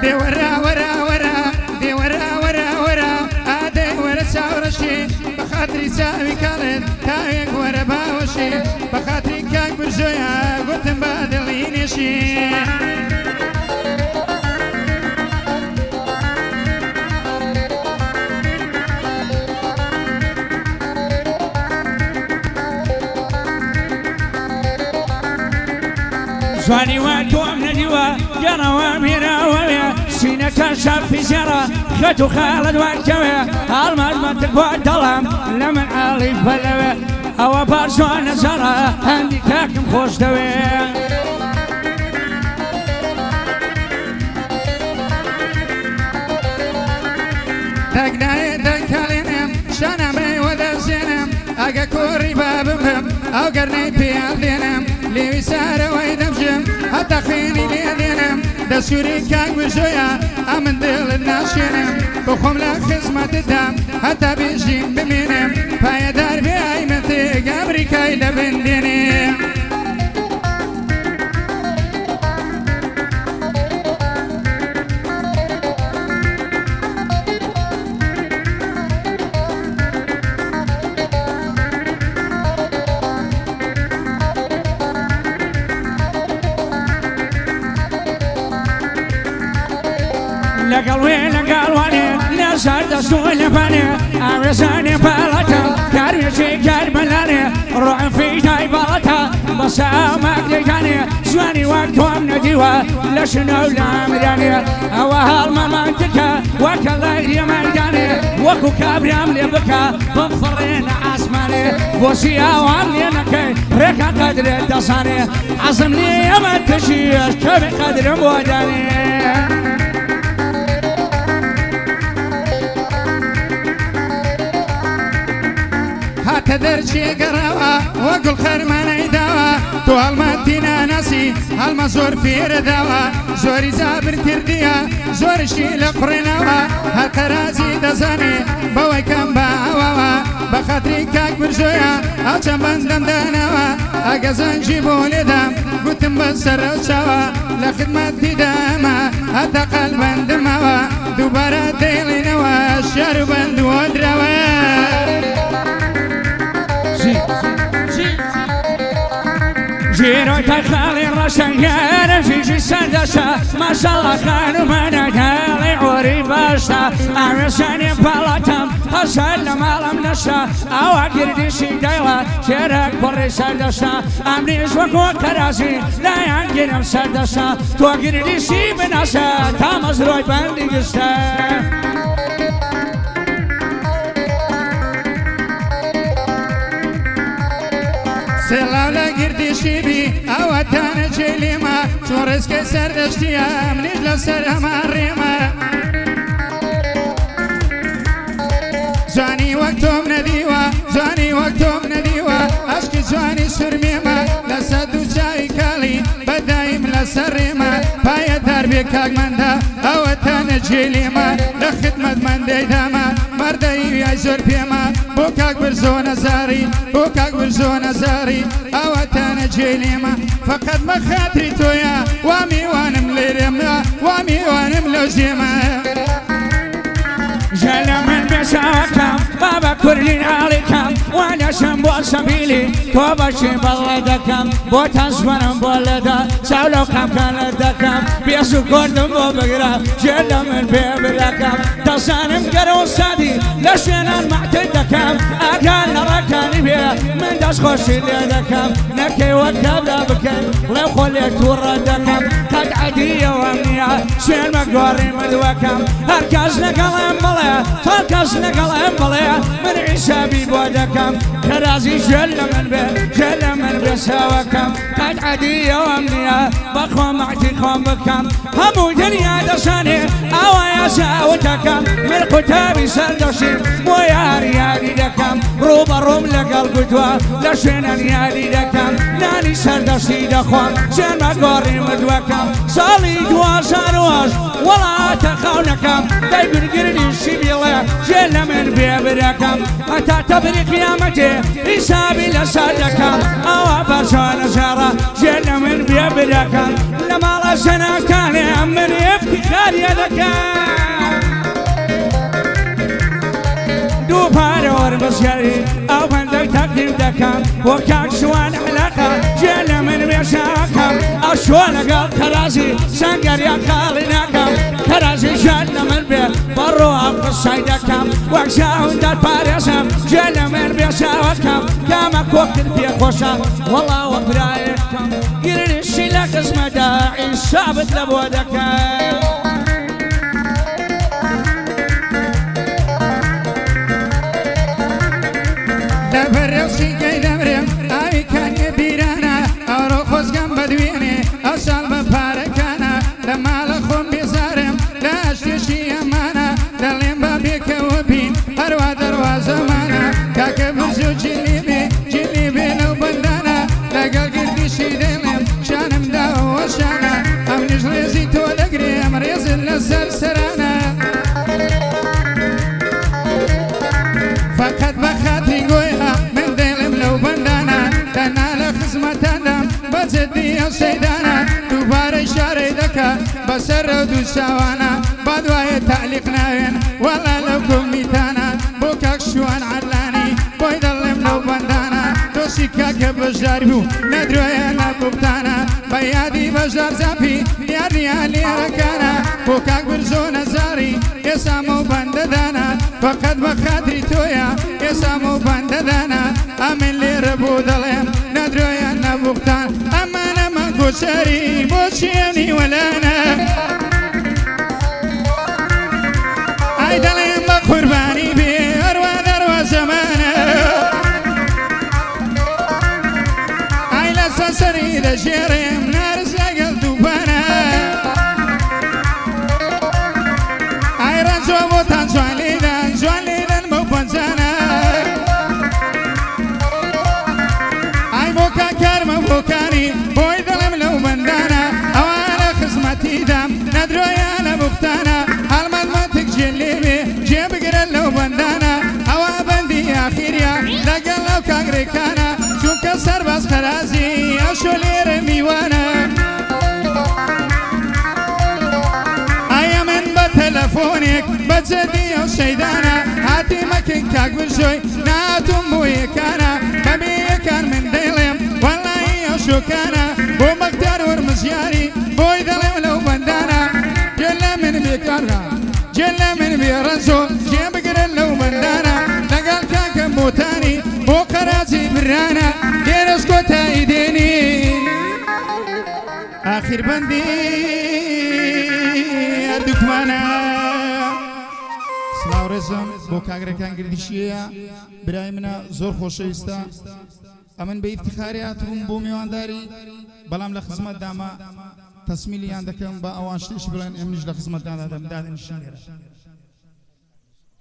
دي ورا ورا ورا دي ورا ورا ورا ادي ورا شاورشي بخاطري ساوي كارد تايك ورا باوشي بخاطري كاك برجويا قلت مبادلين شي جواني وانتو من ديوا جرى واميرا ويا سينا كشاف في زرا خاتو خالد وانتويا المجمع تقوى الظلام لمن علي فلوي هوا بارزوان زرا هندي كاكم خوش دوي دقناي دقالينم شانمي ودزينم اگه كوري بابم او قرني بيالينم لي سارة ويدمجم حتى خيني ليدينم دسوري كاك بجويا امن دل الناشينم بخوم لخزمة الدم حتى بيجيم بمينم فايدار بأيمتي امريكاي لبنديني لقل وين لقل واني لا سرد سول فاني عرساني بالتا كاري شي كربلاني روح في جاي بالتا بس ما قدراني زواني وقتهم نديوا لشنو الامراني او هالممانتك وكلا يميداني وكو كابريام لبكا بفرين عسماني بوسيا وامني نكي ريكا قدر الدساني عزم لي ما تشيش كبي قدر موداني تدرشي قراوة وقل خير ما نيداوة تو هالمدينة ناسي هالمزور في رداوة زوري زابر ترديا زوري شيل قرناوة هالكرازي دزاني بوي كم باواوا بخاطري كاك برجويا اوچم بندم داناوة اگزان جيبو لدم قلتم بسر وشاوة لخدمتي داما حتى قلب اندماوة دوبارة ديلينوا الشارو بندو ودراوة جيرو تخالي رشنجان جيجي سندسا ما شاء الله خانو مانا كالي عوري باشا عرساني بالاتم هسلم علم نسا او اقردي سيدايلا شيرك بري سندسا امنيش وكو كراسي لا ينجرم سندسا تو اقردي سي بناسا تامز روي بندي قستا سلاولا قردي شيبي او تانا جيليما تورس كسر دشتيا منيج لسر هماريما زاني وقتهم نديوا زاني وقتهم نديوا اشكي زاني سرميما لسدو جاي كالي بدايم لسريما بايا دربي كاك مندا او تانا جيليما لخدمت من ديداما مردي يا زور بيما بوكاك برزونا زاري بوكاك برزونا زاري او تانا جيليما فقد مخاطري تويا وامي وانم ليرما وامي وانم لوزيما جل من بساكم بابا كرلين عليكم وانا شنبو سبيلي توبشي بلدكم بوتاسوانم بلدا سولوكم كالدكم بيسو كردم ببقرا جل من بيبركم تصانم قرو سادي لشنان معتدكم اقال ركاني بيه من داس خوشي لدكم نكي وكبلا بكل لو خليت وردكم قد عدية وامنية شين مقوري مدوكم هركز نقلم بلا فالكاس نقلم بلا من عسابي بودكم كرازي جل من بساوكم قد عدية وامنية بخوم اعتقام بكم همو دنيا دساني او يا ساوتكم من قتابي سردشي ويا ريالي دكم روبا روم لقل قدوة لشنا ريالي دكم ناني سردشي دخوان شن مقوري مدوكم صالي دواسانواش ولا تخونكم دايبر قردي شبيله جل من بيبركم حتى تبري قيامتي حسابي لصدكم او برشان زارة جل من بيبركم لما لسنا كان من يفتخر جارية دكان دو بارور بسياري أو بندك تقديم دكان وكاك شوان حلقة جينا من بيشاكم أو شوان قال كرازي سنقر يا خالناكم كرازي جينا من بي برو أبقى السيدكم وكشاون دار باريسم جينا من بيشاكم كامك وقت بيخوشا والله وبرايكم يرني الشيلك اسمه داعي الشابت لبودكم لبرسي قيد امرم اي كان يبيرانا اورو خوزقم بدويني اصال بباركانا لما لخون بيزارم لا اشتشي امانا دلين بابيك وبين اروا دروا زمانا كاك بزو جليبي لو بندانا لقل قردشي دلم شانم داو وشانا ام نجريزي تو دقري ام ريز اللزر سرانا فقط بخاطري قويها من دلم لو بندانا دانا لخزمتانا بزدي سيدانا دوباره شاري دكا بسر ودو شاوانا بدواي تعليق ناوين والله لو كميتانا بوكاك شوان علاني بوي دلم لو بندانا دوسي كاك بجاربو ندروي انا بوبتانا بيادي بجار زافي يارني علي ركانا بوكاك برزونا زاري يسامو بنددانا فقط بخاطري تويا يسامو بنددانا امن لي ربو دلم ندروي انا بوبتان اما ما كسري بوشيني ولا انا اي دلم بقرباني بي اروا دروا زمانا اي لسسري دشيرم نارس لقل دوبانا اي رنزو بوتان زواليدان مبنزانا اي بوكا كارم بوكاني بوي دلم لو بندانا اوانا خزمتي دام ندرو يانا بوختانا هالمدمتك جليبي جيب قرن لو بندانا اوا بندي اخيريا لقل لو كاقريكانا شوك سرباز خرازي او شولير ميوانا ايا من بتلفونك بتزدي او سيدانا هاتي مكين كاك برجوي ناتم بوي كانا كبي كان من ديلم والله او شوكانا بو مقدار ورمزياري بوي دلم لو بندانا جلا من بيكارها جلا من بيرنزو جيب قرن لو بندانا لقال كاك موتاني بو قرازي برانا ديرس كوتا ايديني اخر بندي اردوكمانا سلاورزم بو كاغركان گردشيه برای منا زور خوشويستا امن به افتخاریات بوم بو میوانداری بلام لخدمت داما تسمیلیان دکم با اوانشتش بلن امنج لخدمت دادا دادن شنیره